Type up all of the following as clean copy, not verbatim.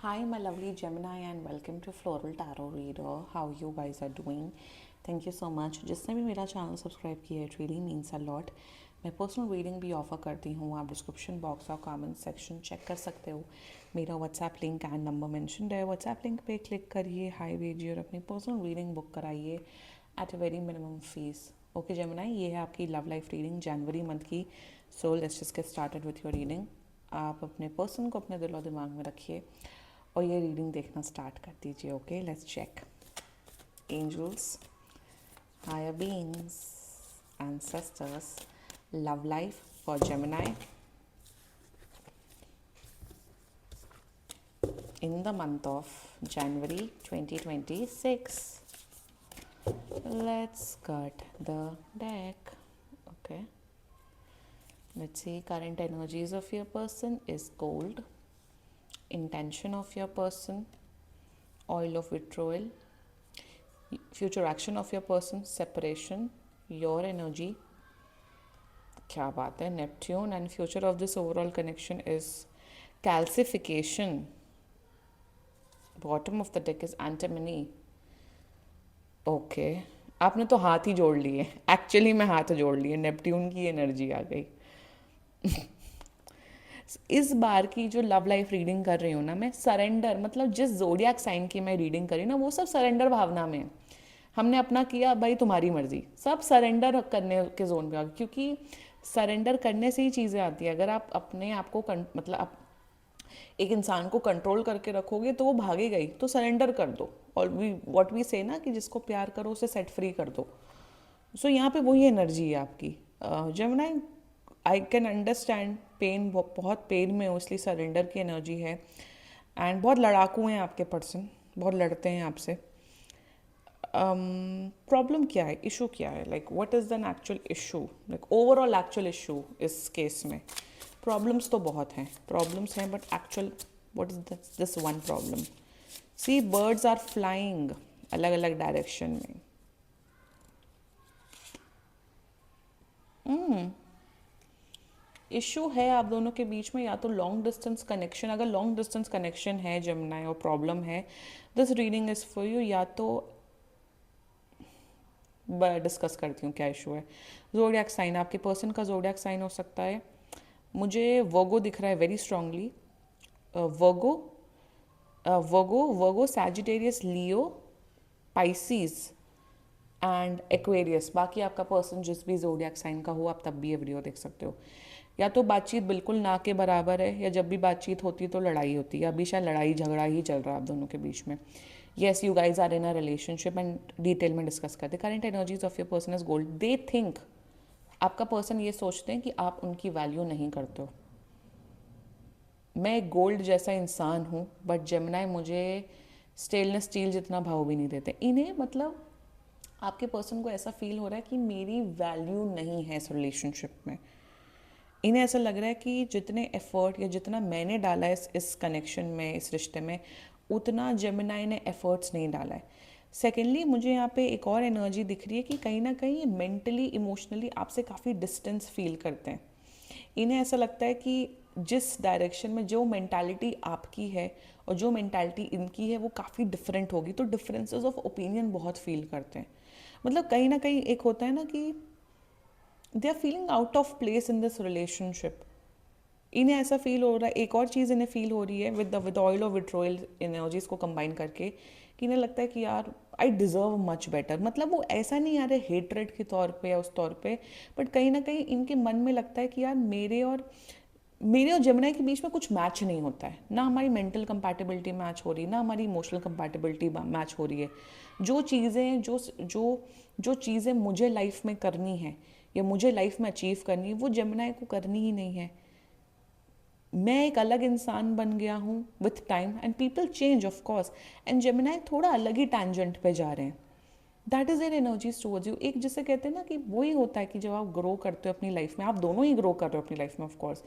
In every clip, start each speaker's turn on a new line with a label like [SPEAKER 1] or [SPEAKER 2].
[SPEAKER 1] Hi, my lovely Gemini, and welcome to Floral Tarot Reader. How you guys are doing? Thank you so much. जिसने भी मेरा channel subscribe किया है, it really means a lot. मैं personal reading भी offer करती हूँ. आप डिस्क्रिप्शन बॉक्स और कमेंट सेक्शन चेक कर सकते हो. मेरा WhatsApp link and number mentioned है. व्हाट्सएप लिंक पे क्लिक करिए, हाई भेजिए और अपनी पर्सनल रीडिंग बुक कराइए at a very minimum fees. Okay Gemini, ये है आपकी लव लाइफ रीडिंग जनवरी मंथ की. So let's just get started with your reading. आप अपने पर्सन को अपने दिल और दिमाग में रखिए और ये रीडिंग देखना स्टार्ट कर दीजिए. Okay, let's check. Angels, higher beings, ancestors, love life for Gemini in the month of January 2026. Let's cut the deck. Okay, let's see. Current energies of your person is gold. Intention of your person, oil of withdrawal. Future action of your person, separation. Your energy, क्या बात है, Neptune. And future of this overall connection is calcification. Bottom of the deck is antimony. Okay, आपने तो हाथ ही जोड़ लिए. Actually मैं हाथ जोड़ लिए, नेपट्यून की एनर्जी आ गई. इस बार की जो लव लाइफ रीडिंग कर रही हूँ ना मैं, सरेंडर, मतलब जिस जोडियाक साइन की मैं रीडिंग करी ना, वो सब सरेंडर भावना में. हमने अपना किया, भाई तुम्हारी मर्जी, सब सरेंडर करने के जोन पे आ गए. क्योंकि सरेंडर करने से ही चीज़ें आती है. अगर आप अपने आप को मतलब आप एक इंसान को कंट्रोल करके रखोगे तो वो भागेगा ही. तो सरेंडर कर दो. और वी व्हाट वी से ना कि जिसको प्यार करो उसे सेट फ्री कर दो. सो यहाँ पे वही एनर्जी है आपकी. Gemini, I can understand pain. बहुत पेन में हो, इसलिए सरेंडर की एनर्जी है. एंड बहुत लड़ाकू हैं आपके पर्सन, बहुत लड़ते हैं आपसे. प्रॉब्लम क्या है, इशू क्या है, like what is then actual issue, like overall actual issue इस केस में. प्रॉब्लम्स तो बहुत हैं, प्रॉब्लम्स हैं, but actual what is this one problem. See, birds are flying अलग अलग डायरेक्शन में. इशू है आप दोनों के बीच में, या तो लॉन्ग डिस्टेंस कनेक्शन. अगर लॉन्ग डिस्टेंस कनेक्शन है जेमिनी और प्रॉब्लम है, this reading is for you. या तो डिस्कस करती हूँ क्या इशू है. जोडियाक साइन, आपके पर्सन का जोडियाक साइन हो सकता है. मुझे वर्गो दिख रहा है very strongly. Virgo, Virgo, Sagittarius, Leo, Pisces and Aquarius. बाकी आपका पर्सन जिस भी जोडियाक साइन का हो, आप तब भी ये वीडियो देख सकते हो. या तो बातचीत बिल्कुल ना के बराबर है, या जब भी बातचीत होती है तो लड़ाई होती है. अभी शायद लड़ाई झगड़ा ही चल रहा है आप दोनों के बीच में. Yes, you guys are in a relationship and detail में डिस्कस करते. Current energies of your person is gold. They think, आपका पर्सन ये सोचते हैं कि आप उनकी वैल्यू नहीं करते हो. मैं एक गोल्ड जैसा इंसान हूँ, बट जेमिनाई मुझे स्टेनलेस स्टील जितना भाव भी नहीं देते. इन्हें मतलब आपके पर्सन को ऐसा फील हो रहा है कि मेरी वैल्यू नहीं है इस रिलेशनशिप में. इन्हें ऐसा लग रहा है कि जितने एफर्ट या जितना मैंने डाला है इस कनेक्शन में, इस रिश्ते में, उतना जेमिनाई ने एफर्ट्स नहीं डाला है. सेकेंडली, मुझे यहाँ पे एक और एनर्जी दिख रही है कि कहीं ना कहीं मेंटली इमोशनली आपसे काफ़ी डिस्टेंस फील करते हैं. इन्हें ऐसा लगता है कि जिस डायरेक्शन में जो मेंटालिटी आपकी है और जो मेंटालिटी इनकी है वो काफ़ी डिफरेंट होगी, तो डिफरेंसेस ऑफ ओपिनियन बहुत फील करते हैं. मतलब कहीं ना कहीं एक होता है ना कि they are feeling out of place in this relationship. इन्हें ऐसा फील हो रहा है. एक और चीज़ इन्हें फील हो रही है विद ऑयल और विड्रॉयल एनर्जीज को कंबाइन करके, कि इन्हें लगता है कि यार आई डिज़र्व मच बेटर. मतलब वो ऐसा नहीं आ रहा है हेटरेट के तौर पे या उस तौर पे, बट कहीं ना कहीं इनके मन में लगता है कि यार मेरे और जेमिनी के बीच में कुछ मैच नहीं होता है. ना हमारी मेंटल कंपैटिबिलिटी मैच हो रही है, ना हमारी इमोशनल कंपैटिबिलिटी मैच हो रही है. जो चीज़ें जो चीज़ें मुझे लाइफ में करनी है या मुझे लाइफ में अचीव करनी है, वो जेमिनी को करनी ही नहीं है. मैं एक अलग इंसान बन गया हूँ with time, and people change of course. And Gemini थोड़ा अलग ही टैंजेंट पे जा रहे हैं. That is their energies towards you. एक जिसे कहते हैं ना कि वही होता है कि जब आप ग्रो करते हो अपनी लाइफ में, आप दोनों ही ग्रो कर रहे हो अपनी लाइफ में ऑफ कोर्स.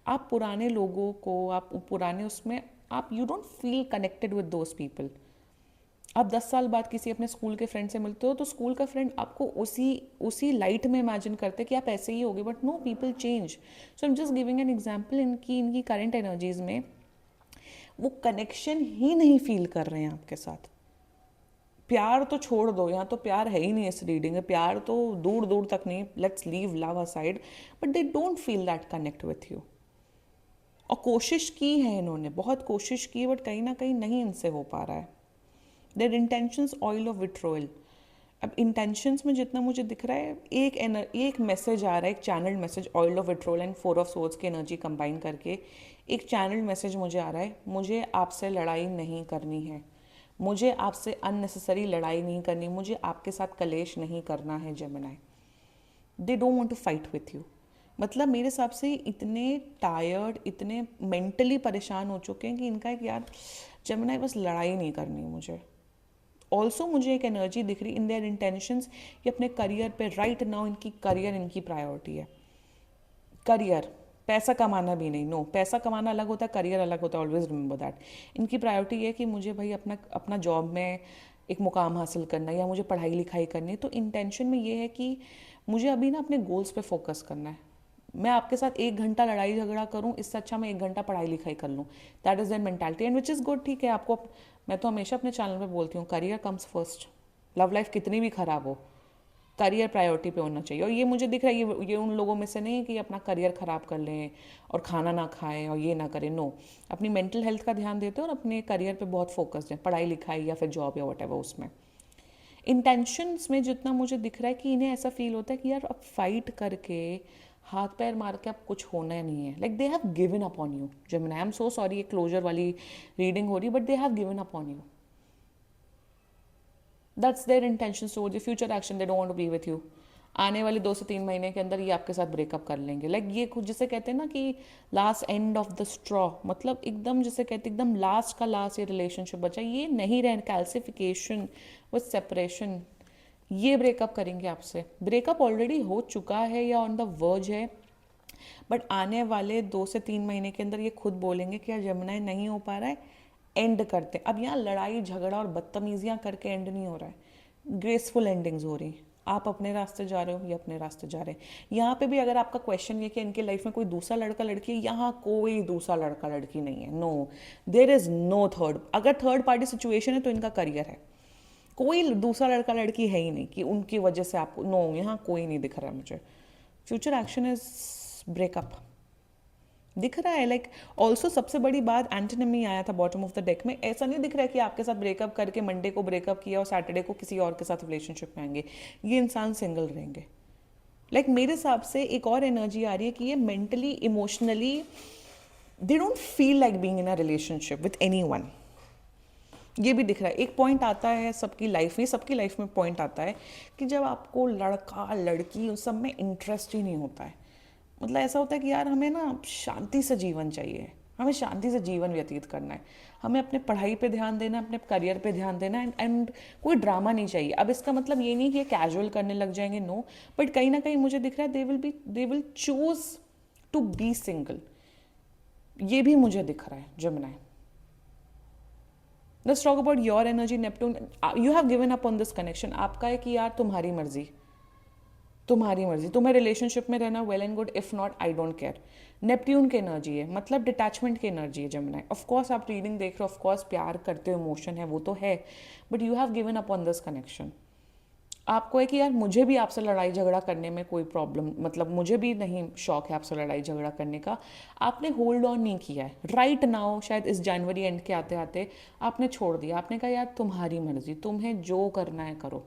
[SPEAKER 1] आप पुराने लोगों को, आप पुराने उसमें, आप you don't feel connected with those people. आप 10 साल बाद किसी अपने स्कूल के फ्रेंड से मिलते हो तो स्कूल का फ्रेंड आपको उसी उसी लाइट में इमेजिन करते हैं कि आप ऐसे ही होगे, but no, people change. So I am just giving an example. इनकी करंट एनर्जीज में वो कनेक्शन ही नहीं फील कर रहे हैं आपके साथ। प्यार तो छोड़ दो, यहाँ तो प्यार है ही नहीं इस रीडिंग में, प्यार तो दूर दूर तक नहीं, let's leave love aside, but they don't feel that connect with you. और कोशिश की है इन्होंने, बहुत कोशिश की, बट कहीं ना कहीं नहीं इनसे हो पा रहा है। Their intentions oil of vitriol. अब इंटेंशंस में जितना मुझे दिख रहा है, एक मैसेज आ रहा है, एक channel message, oil of vitriol and 4 of swords की एनर्जी कंबाइन करके एक चैनल मैसेज मुझे आ रहा है, मुझे आपसे लड़ाई नहीं करनी है, मुझे आपसे अननेसेसरी लड़ाई नहीं करनी, मुझे आपके साथ कलेश नहीं करना है Gemini. They don't want to fight with you. मतलब मेरे हिसाब से इतने टायर्ड, इतने मेंटली परेशान हो चुके हैं कि इनका एक यार जेमिनी बस लड़ाई नहीं करनी मुझे। ऑल्सो मुझे एक एनर्जी दिख रही इन देयर इंटेंशंस, ये अपने करियर पे राइट नाउ, इनकी करियर इनकी प्रायोरिटी है। करियर, पैसा कमाना भी नहीं, नो, पैसा कमाना अलग होता है, करियर अलग होता है, ऑलवेज रिमेंबर दैट। इनकी प्रायोरिटी है कि मुझे भाई अपना अपना जॉब में एक मुकाम हासिल करना है या मुझे पढ़ाई लिखाई करनी है। तो इंटेंशन में ये है कि मुझे अभी ना अपने गोल्स पे फोकस करना है। मैं आपके साथ 1 घंटा लड़ाई झगड़ा करूं, इससे अच्छा मैं 1 घंटा पढ़ाई लिखाई कर लूं। That is their mentality and which is good. ठीक है, आपको, मैं तो हमेशा अपने चैनल पे बोलती हूँ, career comes first. Love life कितनी भी खराब हो, करियर प्रायोरिटी पे होना चाहिए। और ये मुझे दिख रहा है, ये उन लोगों में से नहीं है कि अपना करियर ख़राब कर लें और खाना ना खाएं और ये ना करें, नो। अपनी मेंटल हेल्थ का ध्यान देते हैं और अपने करियर पे बहुत फोकस्ड हैं, पढ़ाई लिखाई या फिर जॉब या वट उसमें। इंटेंशंस में जितना मुझे दिख रहा है कि इन्हें ऐसा फील होता है कि यार अब फाइट करके, हाथ पैर मार के अब कुछ होना नहीं है। Like they have given up on you Gemini. I am so sorry, ये क्लोजर वाली रीडिंग हो रही, but they have given up on you. That's their intention towards the future action, they don't want to be with you. आने वाले 2 से 3 महीने के अंदर ये आपके साथ ब्रेकअप कर लेंगे। लाइक ये कुछ जिसे कहते हैं ना कि last end of the straw, मतलब एकदम जिसे कहते हैं एकदम लास्ट का लास्ट ये रिलेशनशिप बचा, ये नहीं रह, कैल्सिफिकेशन विद सेपरेशन, ये ब्रेकअप करेंगे आपसे। ब्रेकअप ऑलरेडी हो चुका है या ऑन द वर्ज है, बट आने वाले 2 से 3 महीने के अंदर ये खुद बोलेंगे कि यार जमुना नहीं हो पा रहा है, एंड करते। अब यहाँ लड़ाई झगड़ा और बदतमीजियाँ करके एंड नहीं हो रहा है, ग्रेसफुल एंडिंग्स हो रही। आप अपने रास्ते जा रहे हो, ये अपने रास्ते जा रहे हैं। यहाँ पे भी अगर आपका क्वेश्चन ये कि इनके लाइफ में कोई दूसरा लड़का लड़की है, यहाँ कोई दूसरा लड़का लड़की नहीं है, no, there is no third. अगर थर्ड पार्टी सिचुएशन है तो इनका करियर है, कोई दूसरा लड़का लड़की है ही नहीं कि उनकी वजह से आपको, नो, यहाँ कोई नहीं दिख रहा है मुझे। फ्यूचर एक्शन इज ब्रेकअप दिख रहा है। लाइक ऑल्सो सबसे बड़ी बात, एंटोनिमी आया था बॉटम ऑफ द डेक में, ऐसा नहीं दिख रहा है कि आपके साथ ब्रेकअप करके मंडे को ब्रेकअप किया और सैटरडे को किसी और के साथ रिलेशनशिप में आएंगे। ये इंसान सिंगल रहेंगे। लाइक मेरे हिसाब से एक और एनर्जी आ रही है कि ये mentally emotionally they don't feel like being in a relationship with anyone. ये भी दिख रहा है। एक पॉइंट आता है सबकी लाइफ में, सबकी लाइफ में पॉइंट आता है कि जब आपको लड़का लड़की उस सब में इंटरेस्ट ही नहीं होता है। मतलब ऐसा होता है कि यार हमें ना शांति से जीवन चाहिए, हमें शांति से जीवन व्यतीत करना है, हमें अपने पढ़ाई पे ध्यान देना है, अपने करियर पे ध्यान देना है, एंड कोई ड्रामा नहीं चाहिए। अब इसका मतलब ये नहीं कि ये कैजुअल करने लग जाएंगे, नो, बट कहीं ना कहीं मुझे दिख रहा है they will choose to be single. ये भी मुझे दिख रहा है जमुना। Let's talk about your energy Neptune. You have given up on this connection. आपका है कि यार तुम्हारी मर्जी, तुम्हारी मर्जी, तुम्हें रिलेशनशिप में रहना, well and good, if not I don't care. Neptune की एनर्जी है, मतलब डिटैचमेंट की एनर्जी है जमुना। ऑफ कोर्स आप रीडिंग देख रहे हो, ऑफ कोर्स प्यार करते हो, इमोशन है, वो तो है, but you have given up on this connection. आपको है कि यार मुझे भी आपसे लड़ाई झगड़ा करने में कोई प्रॉब्लम, मतलब मुझे भी नहीं शौक है आपसे लड़ाई झगड़ा करने का। आपने होल्ड ऑन नहीं किया है राइट नाउ, शायद इस जनवरी एंड के आते आते आपने छोड़ दिया। आपने कहा यार तुम्हारी मर्जी, तुम्हें जो करना है करो,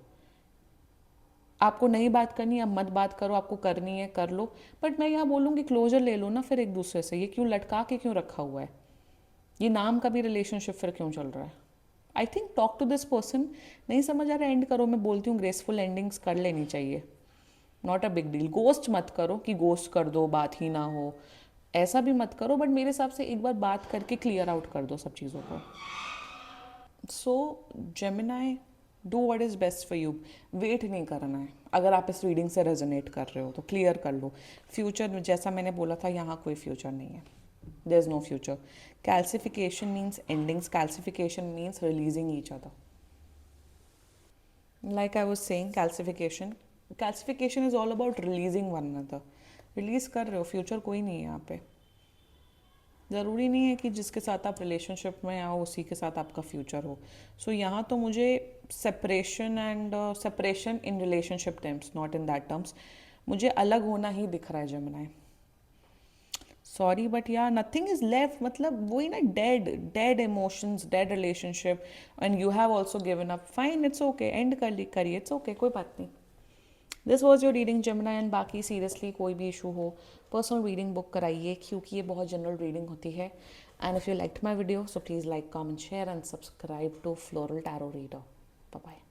[SPEAKER 1] आपको नहीं बात करनी अब मत बात करो, आपको करनी है कर लो। बट मैं यहाँ बोलूँगी क्लोजर ले लो ना फिर एक दूसरे से, ये क्यों लटका के क्यों रखा हुआ है, ये नाम का भी रिलेशनशिप फिर क्यों चल रहा है। I think talk to this person. नहीं समझ आ रहा एंड करो, मैं बोलती हूँ ग्रेसफुल एंडिंग्स कर लेनी चाहिए, not a big deal. Ghost मत करो कि गोस्ट कर दो बात ही ना हो, ऐसा भी मत करो, बट मेरे हिसाब से एक बार बात करके क्लियर आउट कर दो सब चीज़ों को। So Gemini, do what is best for you. Wait नहीं करना है, अगर आप इस रीडिंग से रेजोनेट कर रहे हो तो क्लियर कर लो। फ्यूचर में जैसा मैंने बोला था, यहाँ कोई फ्यूचर नहीं है, there is no future. Calcification means endings, calcification means releasing each other. Like I was saying, calcification is all about releasing one another. Release कर रहे हो, फ्यूचर कोई नहीं है यहाँ पे। ज़रूरी नहीं है कि जिसके साथ आप रिलेशनशिप में आओ उसी के साथ आपका फ्यूचर हो. सो यहाँ तो मुझे separation in relationship terms, not in that terms, मुझे अलग होना ही दिख रहा है जेमिनाई. सॉरी बट या नथिंग इज लेफ्ट. मतलब वही ना, dead dead emotions, dead relationship, and you have also given up. Fine, it's okay, and करिए, इट्स ओके, कोई बात नहीं. This was your reading Jamuna. And बाकी सीरियसली कोई भी इशू हो, पर्सनल रीडिंग बुक कराइए, क्योंकि ये बहुत जनरल रीडिंग होती है. And if you liked my video, so please like, comment, share and subscribe to floral tarot reader. Bye bye.